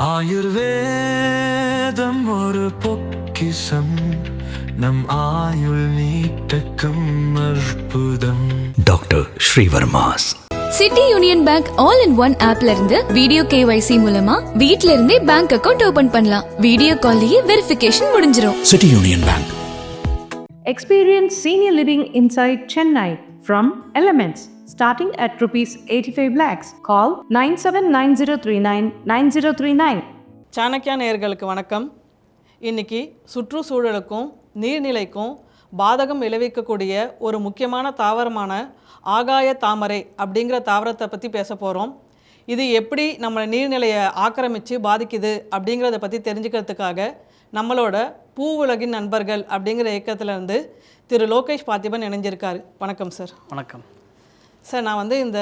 ஆயுர்வேதம் ஒரு பொக்கிஷம் நம் ஆயுள் நீட்டக்கும் அற்புதம். Doctor Srivarma's city union bank all in one ஆப்ல இருந்து வீடியோ கேவைசி மூலமா வீட்ல இருந்தே பேங்க் அக்கவுண்ட் ஓபன் பண்ணலாம். வீடியோ கால்லயே வெரிஃபிகேஷன் முடிஞ்சிரும். City union bank. Experience senior living inside Chennai from Elements starting at rupees 85 lakhs. Call 9790399039. Chanakya நேயர்களுக்கு வணக்கம். இன்றைக்கி சுற்றுச்சூழலுக்கும் நீர்நிலைக்கும் பாதகம் விளைவிக்கக்கூடிய ஒரு முக்கியமான தாவரமான ஆகாய தாமரை அப்படிங்கிற தாவரத்தை பற்றி பேச போகிறோம். இது எப்படி நம்ம நீர்நிலையை ஆக்கிரமித்து பாதிக்குது அப்படிங்கிறத பற்றி தெரிஞ்சுக்கிறதுக்காக நம்மளோட பூ உலகின் நண்பர்கள் அப்படிங்கிற இயக்கத்திலேருந்து திரு லோகேஷ் பார்த்திபன் இணைஞ்சிருக்காரு. வணக்கம் சார். வணக்கம் சார். நான் இந்த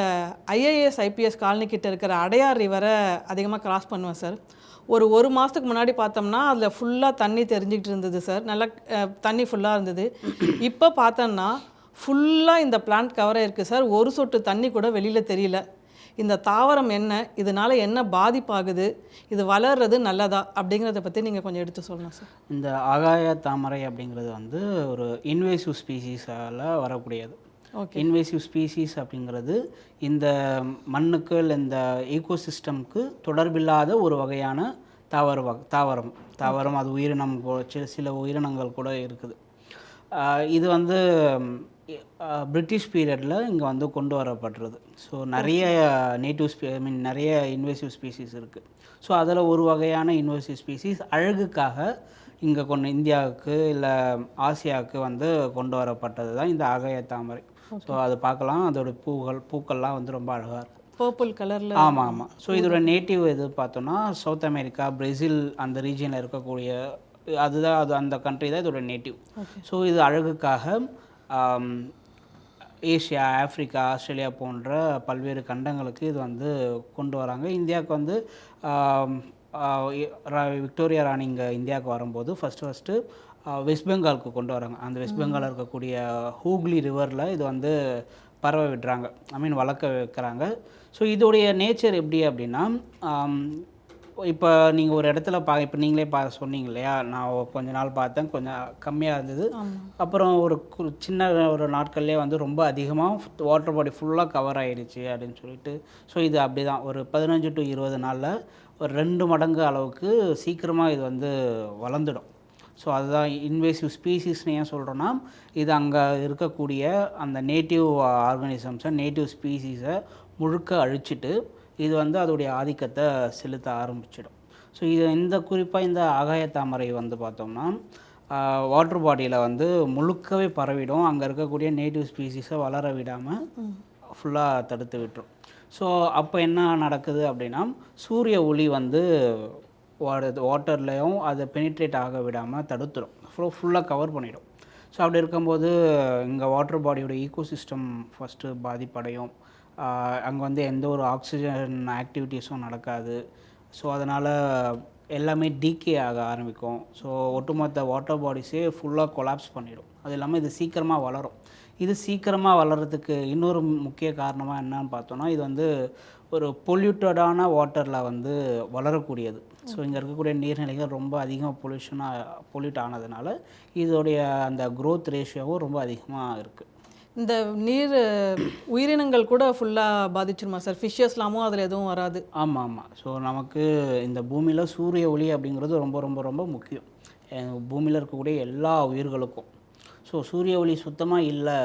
ஐஏஎஸ் ஐபிஎஸ் காலனிக்கிட்ட இருக்கிற அடையார் ரிவரை அதிகமாக கிராஸ் பண்ணுவேன் சார். ஒரு மாதத்துக்கு முன்னாடி பார்த்தோம்னா அதில் ஃபுல்லாக தண்ணி தெரிஞ்சிக்கிட்டு இருந்தது சார். நல்லா தண்ணி ஃபுல்லாக இருந்தது. இப்போ பார்த்தோன்னா ஃபுல்லாக இந்த பிளான்ட் கவராக இருக்குது சார். ஒரு சொட்டு தண்ணி கூட வெளியில் தெரியல. இந்த தாவரம் என்ன, இதனால் என்ன பாதிப்பாகுது, இது வளர்றது நல்லதா அப்படிங்கிறத பற்றி நீங்கள் கொஞ்சம் எடுத்து சொல்லணும் சார். இந்த ஆகாய தாமரை அப்படிங்கிறது ஒரு இன்வேசிவ் ஸ்பீசிஸால் வரக்கூடியது. இன்வேசிவ் ஸ்பீசிஸ் அப்படிங்கிறது இந்த மண்ணுக்கு இல்லை இந்த ஈகோசிஸ்டம்க்கு தொடர்பில்லாத ஒரு வகையான தாவரம் அது உயிரினம் சில உயிரினங்கள் கூட இருக்குது. இது பிரிட்டிஷ் பீரியடில் இங்கே கொண்டு வரப்படுறது. ஸோ நிறைய நிறைய இன்வேசிவ் ஸ்பீசிஸ் இருக்குது. ஸோ அதில் ஒரு வகையான இன்வேசிவ் ஸ்பீசிஸ் அழகுக்காக இங்கே இந்தியாவுக்கு இல்லை ஆசியாவுக்கு கொண்டு வரப்பட்டது தான் இந்த ஆகாய தாமரை. ஸோ அது பார்க்கலாம், அதோட பூக்கள்லாம் ரொம்ப அழகாக இருக்கும், பர்பிள் கலரில். ஆமாம். ஸோ இதோட நேட்டிவ் எது பார்த்தோன்னா சவுத் அமெரிக்கா, பிரேசில் அந்த ரீஜனில் இருக்கக்கூடிய அதுதான் அந்த கண்ட்ரி தான் இதோட நேட்டிவ். ஸோ இது அழகுக்காக ஏஷியா, ஆஃப்ரிக்கா, ஆஸ்திரேலியா போன்ற பல்வேறு கண்டங்களுக்கு இது கொண்டு வராங்க. இந்தியாவுக்கு விக்டோரியா ராணி இங்கே இந்தியாவுக்கு வரும்போது ஃபஸ்ட்டு வெஸ்ட் பெங்காலுக்கு கொண்டு வராங்க. அந்த வெஸ்ட் பெங்காலில் இருக்கக்கூடிய ஹூக்ளி ரிவரில் இது பறவை விடுறாங்க, வளர்க்க வைக்கிறாங்க. ஸோ இதோடைய நேச்சர் எப்படி அப்படின்னா, இப்போ நீங்கள் ஒரு இடத்துல இப்போ நீங்களே சொன்னீங்க இல்லையா, நான் கொஞ்ச நாள் பார்த்தேன், கொஞ்சம் கம்மியாக இருந்தது. அப்புறம் ஒரு சின்ன நாட்கள்லேயே ரொம்ப அதிகமாக வாட்டர் பாடி ஃபுல்லாக கவர் ஆகிடுச்சு அப்படின்னு சொல்லிட்டு. ஸோ இது அப்படி தான் ஒரு 15 to 20 நாளில் ஒரு 2 மடங்கு அளவுக்கு சீக்கிரமாக இது வளர்ந்துடும். ஸோ அதுதான் இன்வேசிவ் ஸ்பீசிஸ்னு ஏன் சொல்கிறோன்னா, இது அங்கே இருக்கக்கூடிய அந்த நேட்டிவ் ஆர்கானிசம்ஸை, நேட்டிவ் ஸ்பீசிஸை முழுக்க அழிச்சிட்டு இது அதோடைய ஆதிக்கத்தை செலுத்த ஆரம்பிச்சிடும். ஸோ இது குறிப்பாக இந்த ஆகாய தாமரை பார்த்தோம்னா வாட்டர் பாடியில் முழுக்கவே பரவிடும். அங்கே இருக்கக்கூடிய நேட்டிவ் ஸ்பீசிஸை வளர விடாமல் ஃபுல்லாக தடுத்து விட்டுரும். ஸோ அப்போ என்ன நடக்குது அப்படின்னா, சூரிய ஒளி வாட்டர்லேயும் அதை பெனிட்ரேட் ஆக விடாமல் தடுத்துடும், ஃபுல்லாக கவர் பண்ணிடும். ஸோ அப்படி இருக்கும்போது இங்கே வாட்டர் பாடியோட ஈகோசிஸ்டம் ஃபஸ்ட்டு பாதிப்படையும். அங்கே எந்த ஒரு ஆக்சிஜன் ஆக்டிவிட்டீஸும் நடக்காது. ஸோ அதனால் எல்லாமே டீகே ஆக ஆரம்பிக்கும். ஸோ ஒட்டுமொத்த வாட்டர் பாடிஸே ஃபுல்லாக கொலாப்ஸ் பண்ணிடும். அது இல்லாமல் இது சீக்கிரமாக வளரும். இது சீக்கிரமாக வளர்கிறதுக்கு இன்னொரு முக்கிய காரணமாக என்னன்னு பார்த்தோன்னா, இது ஒரு பொல்யூட்டடான வாட்டரில் வளரக்கூடியது. ஸோ இங்கே இருக்கக்கூடிய நீர்நிலைகள் ரொம்ப அதிகமாக பொல்யூட் ஆனதுனால இதோடைய அந்த க்ரோத் ரேஷியோவும் ரொம்ப அதிகமாக இருக்குது. இந்த நீர் உயிரினங்கள் கூட ஃபுல்லாக பாதிச்சிருமா சார்? ஃபிஷ்ஷஸ்லாமும் அதில் எதுவும் வராது? ஆமாம். ஸோ நமக்கு இந்த பூமியில் சூரிய ஒளி அப்படிங்கிறது ரொம்ப ரொம்ப ரொம்ப முக்கியம் பூமியில் இருக்கக்கூடிய எல்லா உயிர்களுக்கும். ஸோ சூரிய ஒளி சுத்தமாக இல்லை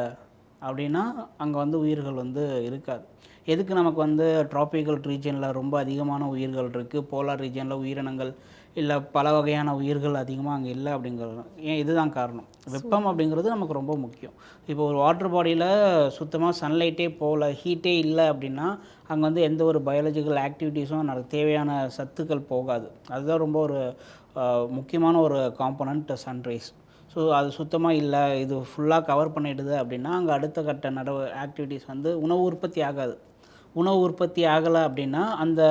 அப்படின்னா அங்கே உயிர்கள் இருக்காது. எதுக்கு நமக்கு ட்ராபிக்கல் ரீஜனில் ரொம்ப அதிகமான உயிர்கள் இருக்குது, போலார் ரீஜனில் உயிரினங்கள் இல்லை, பல வகையான உயிர்கள் அதிகமாக அங்கே இல்லை அப்படிங்கிறது ஏன் இதுதான் காரணம். வெப்பம் அப்படிங்கிறது நமக்கு ரொம்ப முக்கியம். இப்போ ஒரு வாட்டர் பாடியில் சுத்தமாக சன்லைட்டே போகல, ஹீட்டே இல்லை அப்படின்னா அங்கே எந்த ஒரு பயாலஜிக்கல் ஆக்டிவிட்டீஸும் தேவையான சத்துக்கள் போகாது. அதுதான் ரொம்ப ஒரு முக்கியமான ஒரு காம்பனண்ட் சன்ரைஸ். ஸோ அது சுத்தமாக இல்லை, இது ஃபுல்லாக கவர் பண்ணிடுது அப்படின்னா அங்கே அடுத்த கட்ட ஆக்டிவிட்டீஸ் உணவு உற்பத்தி ஆகாது. உணவு உற்பத்தி ஆகலை அப்படின்னா அந்த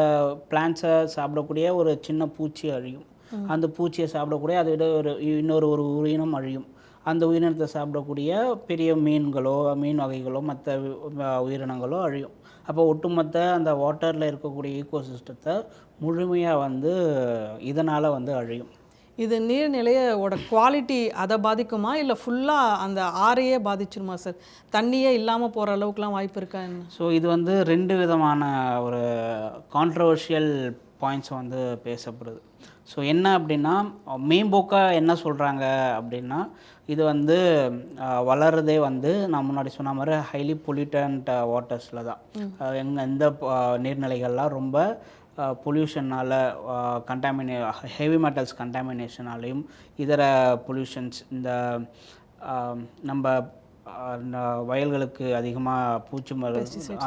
பிளான்ட்ஸை சாப்பிடக்கூடிய ஒரு சின்ன பூச்சி அழியும். அந்த பூச்சியை சாப்பிடக்கூடிய அதை விட இன்னொரு உயிரினம் அழியும். அந்த உயிரினத்தை சாப்பிடக்கூடிய பெரிய மீன்களோ, மீன் வகைகளோ, மற்ற உயிரினங்களோ அழியும். அப்போ ஒட்டுமொத்த அந்த வாட்டரில் இருக்கக்கூடிய ஈகோசிஸ்டத்தை முழுமையாக வந்து இதனால் வந்து அழியும். இது நீர்நிலையோட குவாலிட்டி அதை பாதிக்குமா இல்லை ஃபுல்லாக அந்த ஆறையே பாதிச்சிருமா சார்? தண்ணியே இல்லாமல் போகிற அளவுக்குலாம் வாய்ப்பு இருக்கா என்ன? ஸோ இது வந்து 2 விதமான ஒரு கான்ட்ரவர்ஷியல் பாயிண்ட்ஸ் வந்து பேசப்படுது. ஸோ என்ன அப்படின்னா, மேம்போக்காக என்ன சொல்கிறாங்க அப்படின்னா, இது வந்து வளர்றதே வந்து நான் முன்னாடி சொன்ன மாதிரி ஹைலி பொல்யூட்டன்ட் வாட்டர்ஸில் தான். எந்த நீர்நிலைகள்லாம் ரொம்ப பொல்யூஷனால் ஹெவி மெட்டல்ஸ் கண்டாமினேஷனாலையும் இதர பொல்யூஷன்ஸ் இந்த நம்ம வயல்களுக்கு அதிகமாக பூச்சி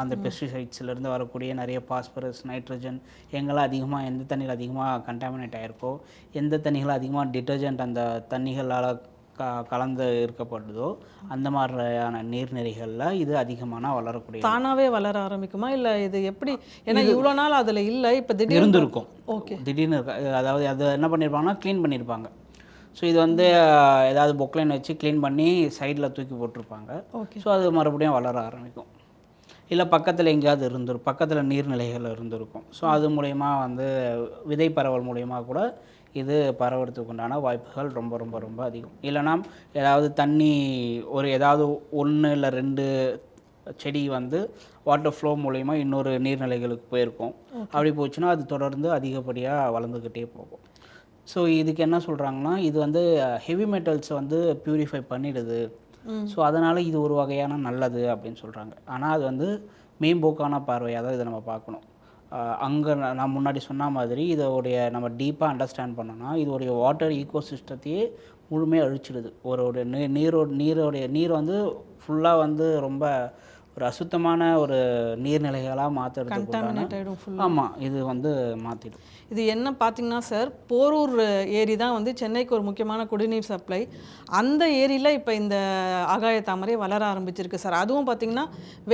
அந்த பெஸ்டிசைட்ஸ்லேருந்து வரக்கூடிய நிறைய பாஸ்பரஸ், நைட்ரஜன் எங்கெல்லாம் அதிகமாக எந்த தண்ணியில் அதிகமாக கண்டாமினேட் ஆகிருக்கோ, எந்த தண்ணிகள் அதிகமாக டிட்டர்ஜென்ட் அந்த தண்ணிகளால் கலந்து இருக்கப்படுதோ அந்த மாதிரியான நீர்நிலைகளில் இது அதிகமாக வளரக்கூடிய. தானாகவே வளர ஆரம்பிக்குமா இல்லை இது எப்படி? ஏன்னா இவ்வளோ நாள் அதில் இல்லை, இப்போ திடீர்னு இருந்திருக்கும். ஓகே, திடீர்னு அதாவது அது என்ன பண்ணியிருப்பாங்கன்னா க்ளீன் பண்ணியிருப்பாங்க. ஸோ இது வந்து ஏதாவது பொக்லைன் வச்சு க்ளீன் பண்ணி சைடில் தூக்கி போட்டிருப்பாங்க. ஓகே. ஸோ அது மறுபடியும் வளர ஆரம்பிக்கும். இல்லை பக்கத்தில் எங்கேயாவது பக்கத்தில் நீர்நிலைகள் இருந்திருக்கும். ஸோ அது மூலயமா வந்து விதை பரவல் மூலயமா கூட இது பரவுறதுக்கு உண்டான வாய்ப்புகள் ரொம்ப ரொம்ப ரொம்ப அதிகம். இல்லைனா ஏதாவது தண்ணி ஏதாவது 1 இல்லை 2 செடி வந்து வாட்டர் ஃப்ளோ மூலயமா இன்னொரு நீர்நிலைகளுக்கு போயிருக்கும். அப்படி போச்சுன்னா அது தொடர்ந்து அதிகப்படியாக வளர்ந்துக்கிட்டே போகும். ஸோ இதுக்கு என்ன சொல்கிறாங்கன்னா, இது வந்து ஹெவி மெட்டல்ஸை வந்து பியூரிஃபை பண்ணிடுது. ஸோ அதனால் இது ஒரு வகையான நல்லது அப்படின்னு சொல்கிறாங்க. ஆனால் அது வந்து மேம்போக்கான பார்வையாக தான் இதை நம்ம பார்க்கணும். அங்கே நான் முன்னாடி சொன்ன மாதிரி இதோடைய நம்ம டீப்பாக அண்டர்ஸ்டாண்ட் பண்ணோன்னா இதோடைய வாட்டர் ஈகோசிஸ்டத்தையே முழுமையாக அழிச்சிடுது. நீர் வந்து ஃபுல்லாக வந்து ரொம்ப ஒரு அசுத்தமான ஒரு நீர்நிலைகளாக மாற்றுறதுக்கு. ஆமாம், இது வந்து மாற்றிடும். இது என்ன பார்த்தீங்கன்னா சார், போரூர் ஏரி தான் வந்து சென்னைக்கு ஒரு முக்கியமான குடிநீர் சப்ளை. அந்த ஏரியில் இப்போ இந்த ஆகாய தாமரை வளர ஆரம்பிச்சிருக்கு சார். அதுவும் பார்த்திங்கன்னா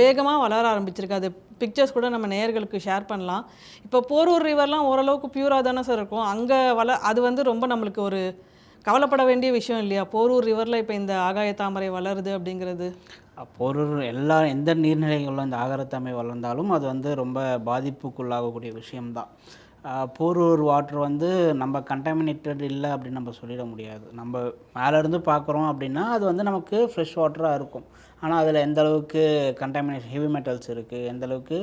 வேகமாக வளர ஆரம்பிச்சிருக்கு. அது பிக்சர்ஸ் கூட நம்ம நேயர்களுக்கு ஷேர் பண்ணலாம். இப்போ போரூர் ரிவர்லாம் ஓரளவுக்கு பியூராக தானே சார் இருக்கும். அங்கே அது வந்து ரொம்ப நம்மளுக்கு ஒரு கவலைப்பட வேண்டிய விஷயம் இல்லையா? போரூர் ரிவரில் இப்போ இந்த ஆகாய தாமரை வளருது அப்படிங்கிறது. போரூர் எந்த நீர்நிலைகளில் இந்த ஆகாய தாமரை வளர்ந்தாலும் அது வந்து ரொம்ப பாதிப்புக்குள்ளாகக்கூடிய விஷயம்தான். போரூர் வாட்டர் வந்து நம்ம கண்டாமினேட்டட் இல்லை அப்படின்னு நம்ம சொல்லிட முடியாது. நம்ம மேலேருந்து பார்க்குறோம் அப்படின்னா அது வந்து நமக்கு ஃப்ரெஷ் வாட்டராக இருக்கும். ஆனால் அதில் எந்த அளவுக்கு கண்டாமினேஷன் ஹெவி மெட்டல்ஸ் இருக்குது, எந்த அளவுக்கு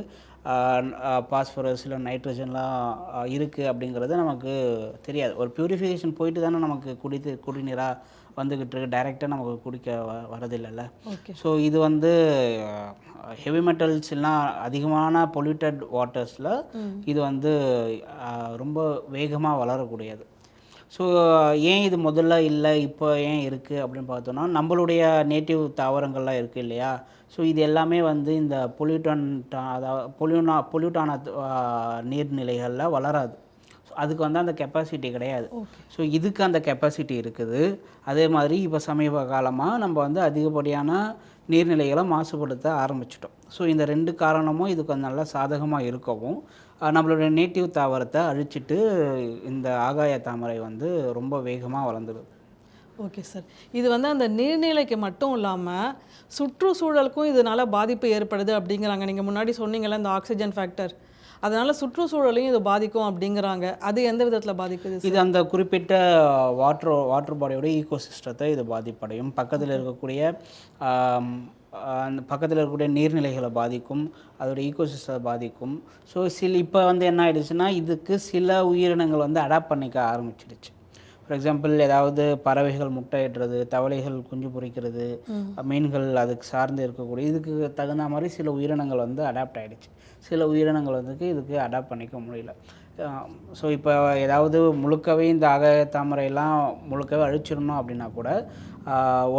பாஸ்பரஸ் இல்லை நைட்ரஜன்லாம் இருக்குது அப்படிங்கிறது நமக்கு தெரியாது. ஒரு பியூரிஃபிகேஷன் போயிட்டு தானே நமக்கு குடிநீராக வந்துக்கிட்டு இருக்கு. டைரெக்டாக நமக்கு குடிக்க வரதில்லைல்ல. ஸோ இது வந்து ஹெவி மெட்டல்ஸ் எல்லாம் அதிகமான பொல்யூட்டட் வாட்டர்ஸில் இது வந்து ரொம்ப வேகமாக வளரக்கூடியது. ஸோ ஏன் இது முதல்ல இல்லை இப்போ ஏன் இருக்குது அப்படின்னு பார்த்தோன்னா, நம்மளுடைய நேட்டிவ் தாவரங்கள்லாம் இருக்குது இல்லையா? ஸோ இது எல்லாமே வந்து இந்த பொல்யூட்டான நீர்நிலைகளில் வளராது. அதுக்கு வந்து அந்த கெப்பாசிட்டி கிடையாது. ஸோ இதுக்கு அந்த கெப்பாசிட்டி இருக்குது. அதே மாதிரி இப்போ சமீப காலமாக நம்ம வந்து அதிகப்படியான நீர்நிலைகளை மாசுபடுத்த ஆரம்பிச்சிட்டோம். ஸோ இந்த 2 காரணமும் இதுக்கு நல்லா சாதகமாக இருக்கவும் நம்மளுடைய நேட்டிவ் தாவரத்தை அழிச்சிட்டு இந்த ஆகாய தாமரை வந்து ரொம்ப வேகமாக வளர்ந்துடுது. Okay sir. இது வந்து அந்த நீர்நிலைக்கு மட்டும் இல்லாமல் சுற்றுச்சூழலுக்கும் இதனால் பாதிப்பு ஏற்படுது அப்படிங்கிறாங்க. நீங்கள் முன்னாடி சொன்னீங்கள்ல இந்த ஆக்சிஜன் ஃபேக்டர், அதனால் சுற்றுச்சூழலையும் இது பாதிக்கும் அப்படிங்கிறாங்க. அது எந்த விதத்தில் பாதிக்குது? இது அந்த குறிப்பிட்ட வாட்டர் பாடியோட ஈகோசிஸ்டத்தை இது பாதிப்படையும். பக்கத்தில் இருக்கக்கூடிய நீர்நிலைகளை பாதிக்கும், அதோட ஈகோசிஸ்டத்தை பாதிக்கும். ஸோ இப்போ வந்து என்ன ஆயிடுச்சுன்னா, இதுக்கு சில உயிரினங்கள் வந்து அடாப்ட் பண்ணிக்க ஆரம்பிச்சிடுச்சு. ஃபார் எக்ஸாம்பிள், ஏதாவது பறவைகள் முட்டையிடுறது, தவளைகள் குஞ்சு பொரிக்கிறது, மீன்கள் அதுக்கு சார்ந்து இருக்கக்கூடிய இதுக்கு தகுந்த மாதிரி சில உயிரினங்கள் வந்து அடாப்ட் ஆகிடுச்சு. சில உயிரினங்கள் வந்து இதுக்கு அடாப்ட் பண்ணிக்க முடியல. ஸோ இப்போ ஏதாவது முழுக்கவே இந்த ஆகாய தாமரையெல்லாம் முழுக்கவே அழிச்சிடணும் அப்படின்னா கூட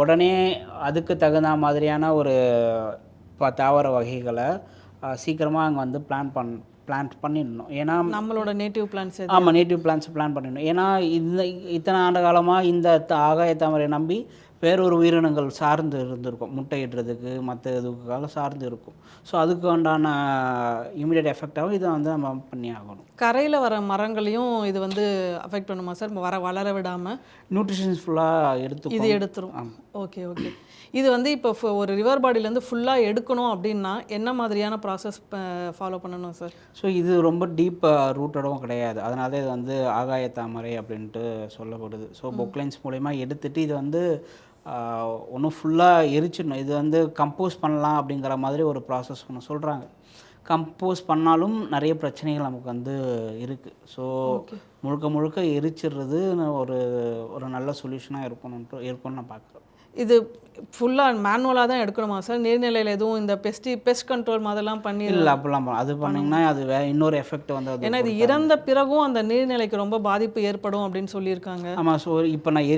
உடனே அதுக்கு தகுந்த மாதிரியான ஒரு தாவர வகைகளை சீக்கிரமாக அங்கே வந்து பிளான்ட் பண்ணிடணும். ஏன்னா நம்மளோட நேட்டிவ் பிளான்ஸ். ஆமாம், நேட்டிவ் பிளான்ஸ் பிளான் பண்ணிடணும். ஏன்னா இத்தனை ஆண்டு காலமாக இந்த ஆகாய தாமரை நம்பி வேறொரு உயிரினங்கள் சார்ந்து இருந்திருக்கும், முட்டையிடுறதுக்கு மற்ற இதுக்காக சார்ந்து இருக்கும். ஸோ அதுக்கு உண்டான இமீடியட் எஃபெக்டாகவும் இதை வந்து நம்ம பண்ணி ஆகணும். கரையில் வர மரங்களையும் இது வந்து அஃபெக்ட் பண்ணுமா சார்? வளர விடாமல் நியூட்ரிஷன்ஸ் ஃபுல்லாக எடுத்து இது எடுத்துரும். Okay okay. இது வந்து இப்போ ஒரு ரிவர் பாடியிலேருந்து ஃபுல்லாக எடுக்கணும் அப்படின்னா என்ன மாதிரியான ப்ராசஸ் ஃபாலோ பண்ணணும் சார்? ஸோ இது ரொம்ப டீப் ரூட்டடும் கிடையாது, அதனால இது வந்து ஆகாய தாமரை அப்படின்ட்டு சொல்லப்படுது. ஸோ பொக்லைன்ஸ் மூலயமா எடுத்துகிட்டு இது வந்து ஒன்றும் ஃபுல்லாக எரிச்சிடணும். இது வந்து கம்போஸ் பண்ணலாம் அப்படிங்கிற மாதிரி ஒரு ப்ராசஸ் ஒன்று சொல்கிறாங்க. கம்போஸ் பண்ணாலும் நிறைய பிரச்சனைகள் நமக்கு வந்து இருக்குது. ஸோ முழுக்க முழுக்க எரிச்சிடுறது ஒரு ஒரு நல்ல சொல்யூஷனாக இருக்கும்னு நான் பார்க்குறேன். இது ஃபுல்லாக மேனுவலாக தான் எடுக்கணுமா சார்? நீர்நிலையில் எதுவும் இந்த பெஸ்ட் கண்ட்ரோல் மாதிரிலாம் பண்ணி இல்லை அப்படிலாம் அது பண்ணிங்கன்னா அது இன்னொரு எஃபெக்ட் வந்து ஏன்னா இது இறந்த பிறகும் அந்த நீர்நிலைக்கு ரொம்ப பாதிப்பு ஏற்படும் அப்படின்னு சொல்லியிருக்காங்க. ஆமாம். ஸோ இப்போ நான்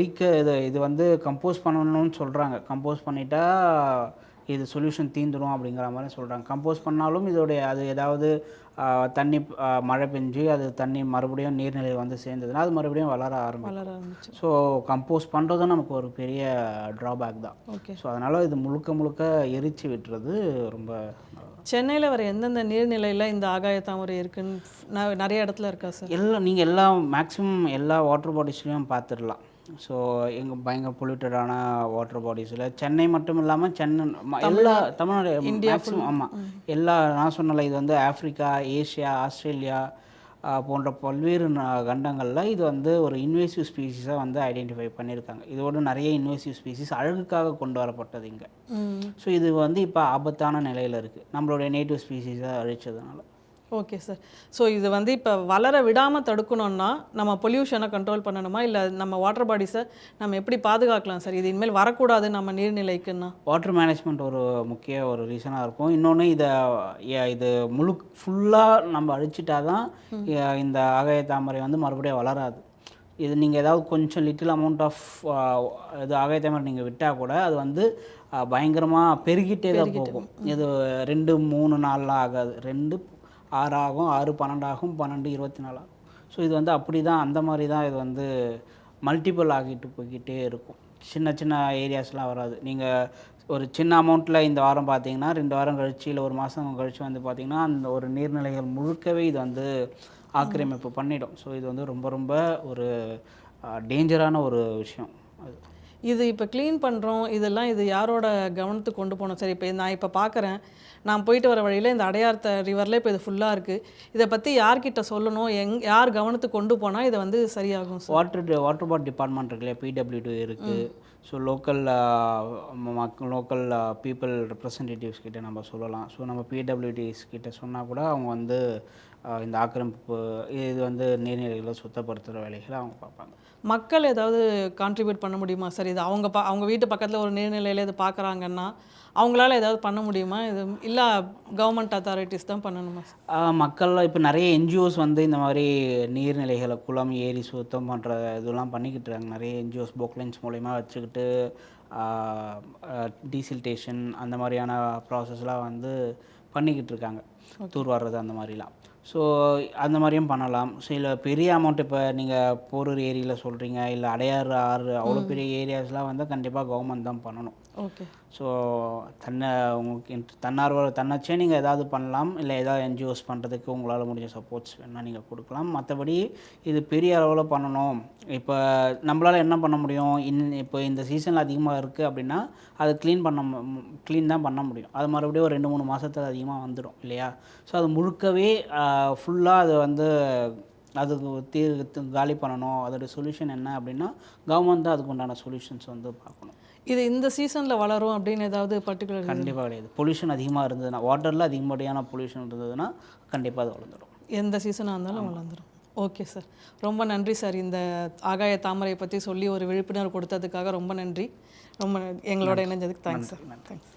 இது வந்து கம்போஸ் பண்ணணும்னு சொல்கிறாங்க. கம்போஸ் பண்ணிட்டா இது சொல்யூஷன் தீந்துடும் அப்படிங்கிற மாதிரி சொல்கிறாங்க. கம்போஸ் பண்ணாலும் இதோடைய அது ஏதாவது தண்ணி மழை பெஞ்சு அது தண்ணி மறுபடியும் நீர்நிலை வந்து சேர்ந்ததுன்னா அது மறுபடியும் வளர ஆரம்பிச்சு. ஸோ கம்போஸ் பண்ணுறதும் நமக்கு ஒரு பெரிய ட்ராபேக் தான். ஓகே. ஸோ அதனால் இது முழுக்க எரிச்சு விட்டுறது ரொம்ப. சென்னையில் வர எந்தெந்த நீர்நிலையில் இந்த ஆகாய தாமரை இருக்குன்னு நிறைய இடத்துல இருக்கா சார்? நீங்கள் மேக்ஸிமம் எல்லா வாட்டர் பாடிஸ்லையும் பார்த்துடலாம். ஸோ எங்கள் பயங்கர பொல்யூட்டடான வாட்டர் பாடிஸில் சென்னை மட்டும் இல்லாமல் எல்லா தமிழ்நாடு மேக்ஸிமம். ஆமாம், எல்லா நான் சொன்னல இது வந்து ஆஃப்ரிக்கா, ஏஷியா, ஆஸ்திரேலியா போன்ற பல்வேறு கண்டங்களில் இது வந்து ஒரு இன்வேசிவ் ஸ்பீசிஸாக வந்து ஐடென்டிஃபை பண்ணியிருக்காங்க. இதோட நிறைய இன்வேசிவ் ஸ்பீசிஸ் அழகுக்காக கொண்டு வரப்பட்டது இங்கே. ஸோ இது வந்து இப்போ ஆபத்தான நிலையில் இருக்குது நம்மளுடைய நேட்டிவ் ஸ்பீசிஸை அழிச்சதுனால. Okay sir. ஸோ இது வந்து இப்போ வளர விடாமல் தடுக்கணும்னா நம்ம பொல்யூஷனை கண்ட்ரோல் பண்ணணுமா, இல்லை நம்ம வாட்டர் பாடிஸை நம்ம எப்படி பாதுகாக்கலாம் சார்? இது இனிமேல் வரக்கூடாது நம்ம நீர்நிலைக்குன்னா. வாட்டர் மேனேஜ்மெண்ட் ஒரு முக்கிய ஒரு ரீசனாக இருக்கும். இன்னொன்று இது ஃபுல்லாக நம்ம அழிச்சிட்டா தான் இந்த ஆகாய தாமரை வந்து மறுபடியும் வளராது. இது நீங்கள் ஏதாவது கொஞ்சம் லிட்டில் அமௌண்ட் ஆஃப் இது ஆகாய தாமரை நீங்கள் விட்டால் கூட அது வந்து பயங்கரமாக பெருகிட்டே தான் போகும். இது 2-3 நாள்லாம் ஆகாது. 2 6 ஆகும், 6 12 ஆகும், 12 24 ஆகும். ஸோ இது வந்து அப்படி தான், அந்த மாதிரி தான் இது வந்து மல்டிபிள் ஆகிட்டு போய்கிட்டே இருக்கும். சின்ன ஏரியாஸ்லாம் வராது. நீங்கள் ஒரு சின்ன அமௌண்ட்டில் இந்த வாரம் பார்த்தீங்கன்னா 2 வாரம் கழிச்சு இல்லை 1 மாதம் கழிச்சு வந்து பார்த்திங்கன்னா அந்த ஒரு நீர்நிலைகள் முழுக்கவே இது வந்து ஆக்கிரமிப்பு பண்ணிடும். ஸோ இது வந்து ரொம்ப ஒரு டேஞ்சரான ஒரு விஷயம் அது. இது இப்போ க்ளீன் பண்ணுறோம், இதெல்லாம் இது யாரோட கவனத்துக்கு கொண்டு போகணும் சார்? இப்போ நான் பார்க்குறேன், நான் போயிட்டு வர வழியில் இந்த அடையார் ரிவரில் இப்போ இது ஃபுல்லாக இருக்குது. இதை பற்றி யார்கிட்ட சொல்லணும், யார் கவனத்துக்கு கொண்டு போனால் இதை வந்து சரியாகும் சார்? வாட்டர் பாட் டிபார்ட்மெண்ட் இருக்குல்ல, PWD இருக்குது. ஸோ லோக்கல் பீப்புள் ரெப்ரசன்டேட்டிவ்ஸ் கிட்டே நம்ம சொல்லலாம். ஸோ நம்ம PWDs கிட்ட சொன்னால் கூட அவங்க வந்து இந்த ஆக்கிரமிப்பு இது வந்து நீர்நிலைகளை சுத்தப்படுத்துகிற வேலைகளை அவங்க பார்ப்பாங்க. மக்கள் ஏதாவது கான்ட்ரிபியூட் பண்ண முடியுமா சார்? இது அவங்க வீட்டு பக்கத்தில் ஒரு நீர்நிலையில் இது பார்க்குறாங்கன்னா அவங்களால ஏதாவது பண்ண முடியுமா? இது இல்லை கவர்மெண்ட் அத்தாரிட்டிஸ் தான் பண்ணணுமா சார்? மக்கள்லாம் இப்போ நிறைய NGOs வந்து இந்த மாதிரி நீர்நிலைகளை, குளம், ஏரி சுத்தம் பண்ணுற இதெல்லாம் பண்ணிக்கிட்டு இருக்காங்க. நிறைய NGOs பொக்லைன்ஸ் மூலயமா வச்சுக்கிட்டு டீசில்டேஷன் அந்த மாதிரியான ப்ராசஸ்லாம் வந்து பண்ணிக்கிட்டு இருக்காங்க, தூர்வாடுறது அந்த மாதிரிலாம். ஸோ அந்த மாதிரியும் பண்ணலாம். ஸோ இல்லை பெரிய அமௌண்ட் இப்போ நீங்கள் போரூர் ஏரியில் சொல்கிறீங்க, இல்லை அடையாறு ஆறு அவ்வளோ பெரிய ஏரியாஸ்லாம் வந்து கண்டிப்பாக கவர்மெண்ட் தான் பண்ணணும். ஓகே. ஸோ உங்களுக்கு தன்னார்வ நீங்கள் ஏதாவது பண்ணலாம். இல்லை ஏதாவது NGOs பண்ணுறதுக்கு உங்களால் முடிஞ்ச சப்போர்ட்ஸ் வேணால் நீங்கள் கொடுக்கலாம். மற்றபடி இது பெரிய அளவில் பண்ணணும். இப்போ நம்மளால் என்ன பண்ண முடியும், இப்போ இந்த சீசனில் அதிகமாக இருக்குது அப்படின்னா அது க்ளீன் தான் பண்ண முடியும். அது மறுபடியும் ஒரு 2-3 மாதத்துக்கு அதிகமாக வந்துடும் இல்லையா? ஸோ அது முழுக்கவே ஃபுல்லாக அது வந்து அதுக்கு காலி பண்ணணும். அதோடய சொல்யூஷன் என்ன அப்படின்னா கவர்மெண்ட் தான் அதுக்கு உண்டான சொல்யூஷன்ஸ் வந்து பார்க்கணும். இது இந்த சீசனில் வளரும் அப்படின்னு ஏதாவது பர்டிகுலர்? கண்டிப்பாக கிடையாது. பொல்யூஷன் அதிகமாக இருந்ததுன்னா, வாட்டரில் அதிகப்படியான பொல்யூஷன் இருந்ததுன்னா கண்டிப்பாக அது வளர்ந்துடும். எந்த சீசனாக இருந்தாலும் வளர்ந்துடும். ஓகே சார், ரொம்ப நன்றி சார். இந்த ஆகாய தாமரை பற்றி சொல்லி ஒரு விழிப்புணர்வு கொடுத்ததுக்காக ரொம்ப நன்றி. எங்களோட இணைஞ்சதுக்கு தேங்க்ஸ் சார். தேங்க்ஸ்.